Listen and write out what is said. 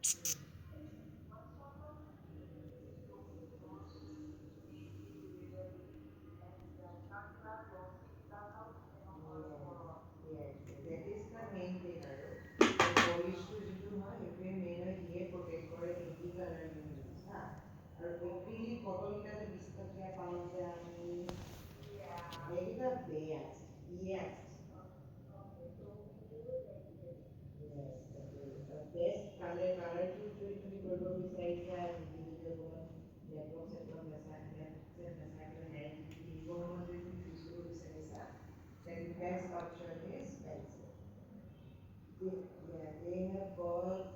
Yes, that is the main thing এই পলিশটো যিটো হয় সেইটোৱে মেইন হয় সিয়ে প্ৰটেক্ট কৰে এইটি কালাৰ ইউ ইউজ হা আৰু এক্ৰিলিক বটলকেইটা যে 20 টকীয়া পাওঁ যে আমি সেইকেইটা বেয়া ইয়ে বেষ্ট কালাৰটো যদি তুমি কৰিব বিচাৰিছা ইণ্ডিভিজুৱেল ক'ৰবাত লেপটপ চেপটপ নেচাই পেলাই ডাইৰেক্ট কিনিব সময়ত যদি তুমি চুজ কৰিব বিচাৰিছা then best option is Pencil. Yeah, they have got